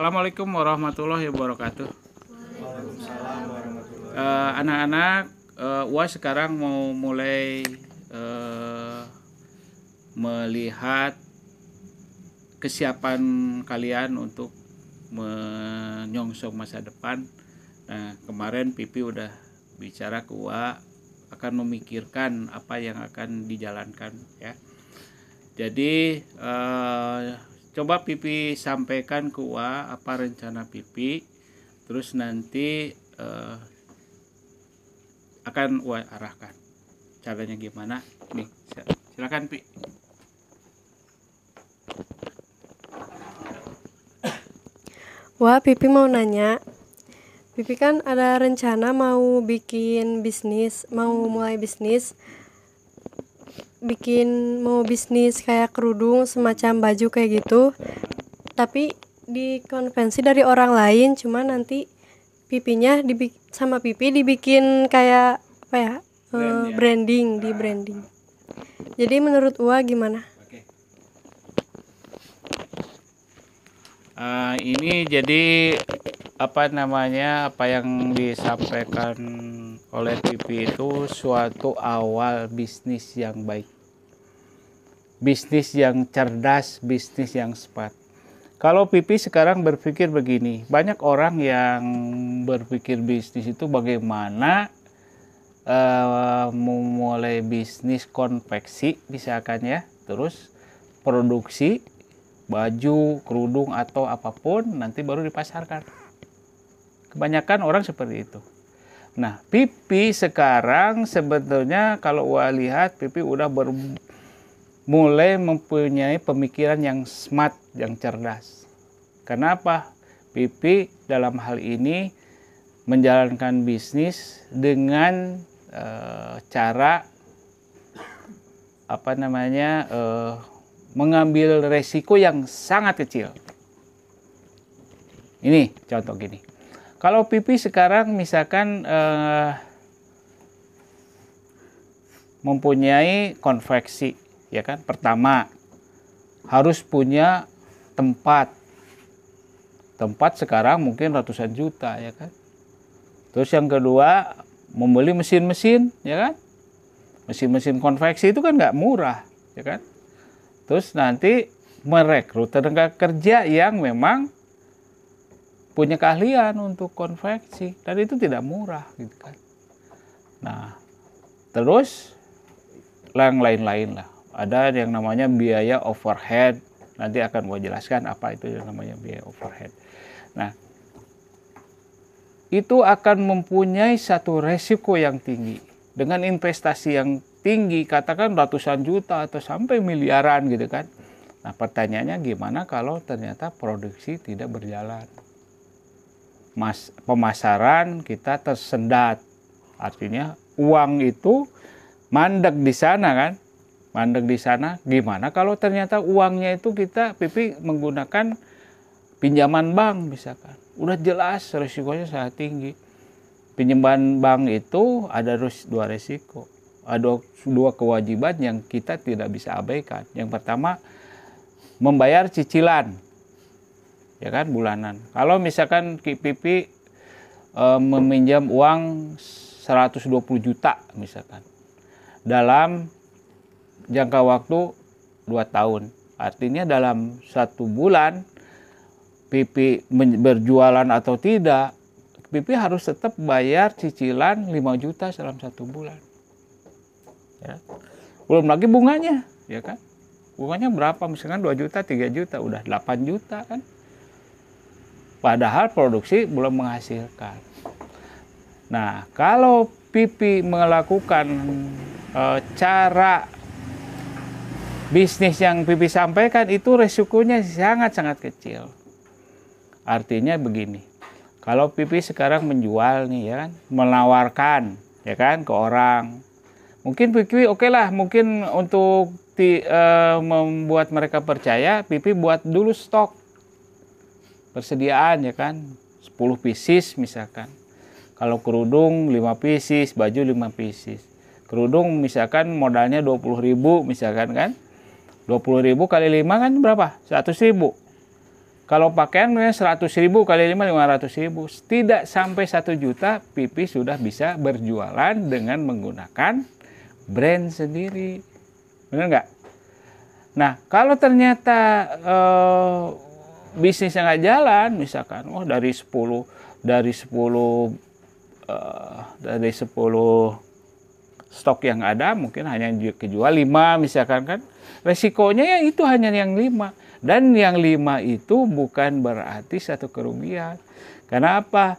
Assalamualaikum warahmatullahi wabarakatuh. Waalaikumsalam warahmatullahi Anak-anak, Wah sekarang mau mulai melihat kesiapan kalian untuk menyongsong masa depan. Nah, kemarin Pipi udah bicara ke Wah akan memikirkan apa yang akan dijalankan ya. Jadi coba Pipi sampaikan ke Wah apa rencana Pipi, terus nanti akan Wah arahkan caranya gimana. Nih, silakan Pi. Wah, Pipi mau nanya. Pipi kan ada rencana mau bikin bisnis, mau mulai bisnis. Mau bisnis kayak kerudung, semacam baju kayak gitu. Tapi dikonvensi dari orang lain, cuma nanti pipinya sama Pipi dibikin kayak apa ya? Branding, di branding. Jadi menurut Wah gimana? Ini jadi apa yang disampaikan oleh Pipi itu suatu awal bisnis yang baik, bisnis yang cerdas, bisnis yang smart. Kalau Pipi sekarang berpikir begini, banyak orang yang berpikir bisnis itu bagaimana memulai bisnis konveksi misalkan ya, terus produksi baju, kerudung atau apapun nanti baru dipasarkan. Kebanyakan orang seperti itu. Nah, Pipi sekarang sebetulnya kalau Wah lihat Pipi udah mulai mempunyai pemikiran yang smart, yang cerdas. Kenapa? Pipi dalam hal ini menjalankan bisnis dengan cara mengambil resiko yang sangat kecil. Ini contoh gini. Kalau Pipi sekarang misalkan mempunyai konveksi, ya kan? Pertama, harus punya tempat. Tempat sekarang mungkin ratusan juta, ya kan? Terus yang kedua, membeli mesin-mesin, ya kan? Mesin-mesin konveksi itu kan nggak murah, ya kan? Terus nanti merekrut tenaga kerja yang memang punya keahlian untuk konveksi, dan itu tidak murah gitu kan. Nah, terus yang lain-lain lah. Ada yang namanya biaya overhead. Nanti akan gue jelaskan apa itu yang namanya biaya overhead. Nah, itu akan mempunyai satu resiko yang tinggi. Dengan investasi yang tinggi, katakan ratusan juta atau sampai miliaran gitu kan. Nah, pertanyaannya gimana kalau ternyata produksi tidak berjalan? Pemasaran kita tersendat. Artinya uang itu mandek di sana kan. Mandek di sana. Gimana kalau ternyata uangnya itu Pipi menggunakan pinjaman bank misalkan. Udah jelas risikonya sangat tinggi. Pinjaman bank itu ada dua risiko. Ada dua kewajiban yang kita tidak bisa abaikan. Yang pertama, membayar cicilan. Ya kan, bulanan. Kalau misalkan Pipi meminjam uang 120 juta misalkan dalam jangka waktu 2 tahun, artinya dalam 1 bulan Pipi berjualan atau tidak, Pipi harus tetap bayar cicilan 5 juta dalam 1 bulan. Ya. Belum lagi bunganya, ya kan? Bunganya berapa? Misalkan 2 juta, 3 juta, udah 8 juta kan? Padahal produksi belum menghasilkan. Nah, kalau Pipi melakukan cara bisnis yang Pipi sampaikan, itu resikonya sangat-sangat kecil. Artinya begini, kalau Pipi sekarang menjual nih ya kan, menawarkan ya kan ke orang, mungkin Pipi oke lah, mungkin untuk membuat mereka percaya, Pipi buat dulu stok persediaan ya kan, 10 pieces misalkan. Kalau kerudung 5 pieces, baju 5 pieces. Kerudung misalkan modalnya 20.000 misalkan kan. 20.000 kali 5 kan berapa? 100.000. Kalau pakaian 100.000 kali 5 500.000, tidak sampai 1 juta Pipi sudah bisa berjualan dengan menggunakan brand sendiri. Benar nggak? Nah, kalau ternyata bisnisnya nggak jalan, misalkan dari 10 stok yang ada mungkin hanya kejual 5 misalkan kan. Resikonya ya itu hanya yang 5. Dan yang 5 itu bukan berarti satu kerugian. Karena apa?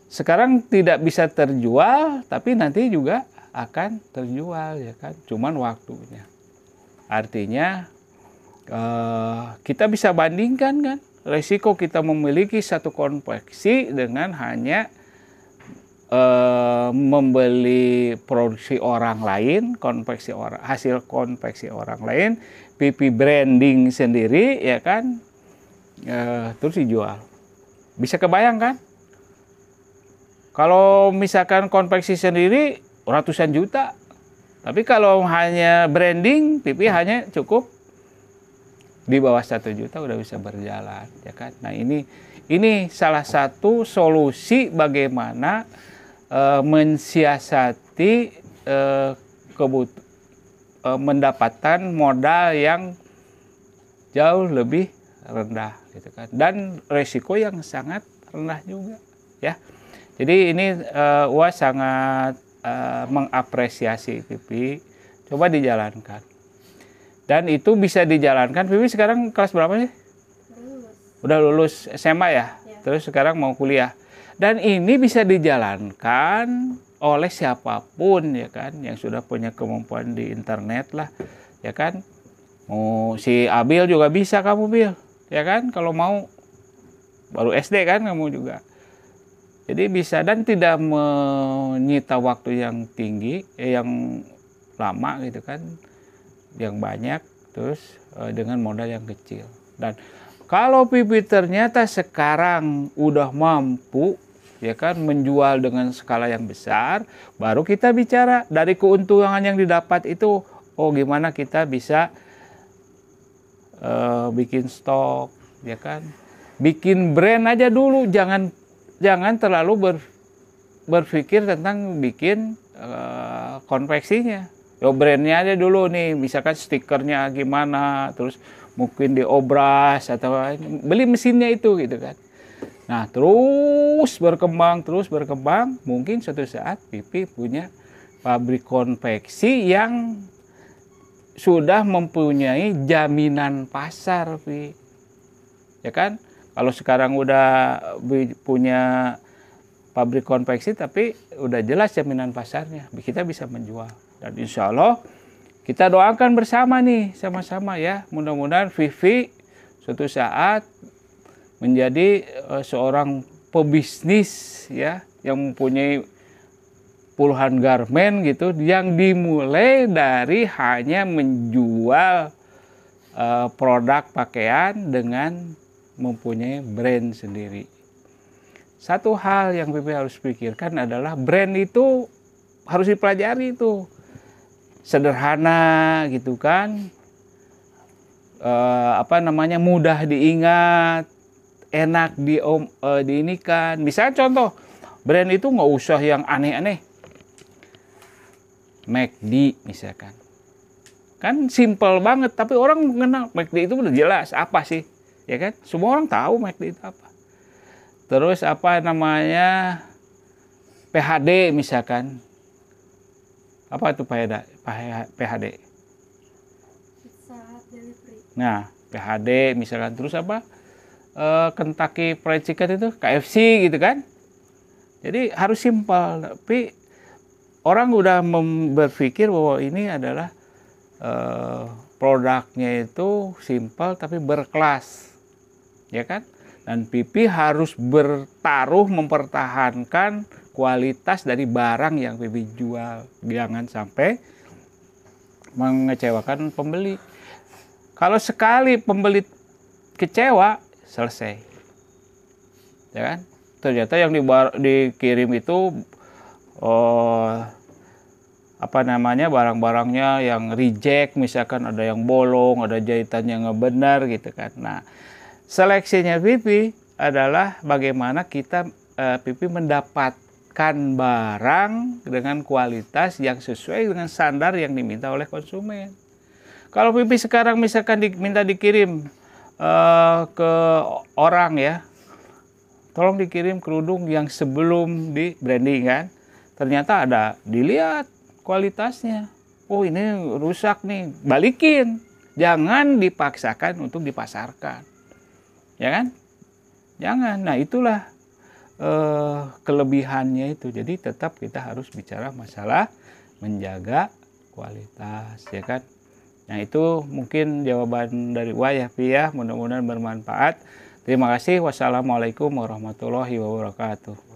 Sekarang tidak bisa terjual, tapi nanti juga akan terjual ya kan. Cuman waktunya. Artinya kita bisa bandingkan kan resiko kita memiliki satu konveksi dengan hanya membeli produksi orang lain, hasil konveksi orang lain, Pipi branding sendiri ya kan, terus dijual. Bisa kebayang kan? Kalau misalkan konveksi sendiri ratusan juta, tapi kalau hanya branding, Pipi hanya cukup di bawah 1 juta udah bisa berjalan ya kan. Nah ini salah satu solusi bagaimana mensiasati mendapatkan modal yang jauh lebih rendah gitu kan, dan resiko yang sangat rendah juga ya. Jadi ini Wah sangat mengapresiasi Pipi, coba dijalankan. Dan itu bisa dijalankan. Pipi sekarang kelas berapa sih? Udah lulus SMA ya? Terus sekarang mau kuliah. Dan ini bisa dijalankan oleh siapapun ya kan, yang sudah punya kemampuan di internet lah ya kan. Mau si Abil juga bisa kamu Bil ya kan, kalau mau, baru SD kan kamu juga. Jadi bisa, dan tidak menyita waktu yang tinggi, yang lama gitu kan, yang banyak, terus dengan modal yang kecil. Dan kalau Pipi ternyata sekarang udah mampu ya kan menjual dengan skala yang besar, baru kita bicara dari keuntungan yang didapat itu, gimana kita bisa bikin stok ya kan, bikin brand aja dulu, jangan terlalu berpikir tentang bikin konveksinya. Brandnya aja dulu nih, misalkan stikernya gimana, terus mungkin diobras atau beli mesinnya itu gitu kan. Nah terus berkembang, mungkin suatu saat Pipi punya pabrik konveksi yang sudah mempunyai jaminan pasar, Pi. Ya kan? Kalau sekarang udah punya pabrik konveksi tapi udah jelas jaminan pasarnya, kita bisa menjual. Dan insya Allah kita doakan bersama nih, sama-sama ya. Mudah-mudahan Vivi suatu saat menjadi seorang pebisnis ya, yang mempunyai puluhan garmen gitu, yang dimulai dari hanya menjual produk pakaian dengan mempunyai brand sendiri. Satu hal yang Pipi harus pikirkan adalah brand itu harus dipelajari itu. Sederhana gitu kan, mudah diingat, enak diinikan. Misalnya contoh, brand itu nggak usah yang aneh-aneh. McD misalkan, kan simple banget, tapi orang mengenal McD itu udah jelas apa sih, ya kan? Semua orang tahu McD itu apa. Terus PHD misalkan, apa itu PHD? Nah, PHD misalkan, terus apa? Kentucky Fried Chicken itu KFC gitu kan. Jadi harus simpel, tapi orang udah berpikir bahwa ini adalah produknya itu simpel tapi berkelas, ya kan? Dan Pipi harus bertaruh mempertahankan kualitas dari barang yang Pipi jual, jangan sampai mengecewakan pembeli. Kalau sekali pembeli kecewa, selesai, ya kan? Ternyata yang dikirim itu barang-barangnya yang reject, misalkan ada yang bolong, ada jahitannya nggak benar gitu kan. Nah seleksinya Pipi adalah bagaimana kita Pipi mendapatkan barang dengan kualitas yang sesuai dengan standar yang diminta oleh konsumen. Kalau Pipi sekarang misalkan minta dikirim ke orang ya, tolong dikirim kerudung yang sebelum di branding kan, ternyata ada dilihat kualitasnya, oh ini rusak nih, balikin, jangan dipaksakan untuk dipasarkan, ya kan? Jangan. Nah itulah kelebihannya itu. Jadi tetap kita harus bicara masalah menjaga kualitas, ya kan? Nah itu mungkin jawaban dari Wah ya Pi ya, mudah-mudahan bermanfaat. Terima kasih. Wassalamualaikum warahmatullahi wabarakatuh.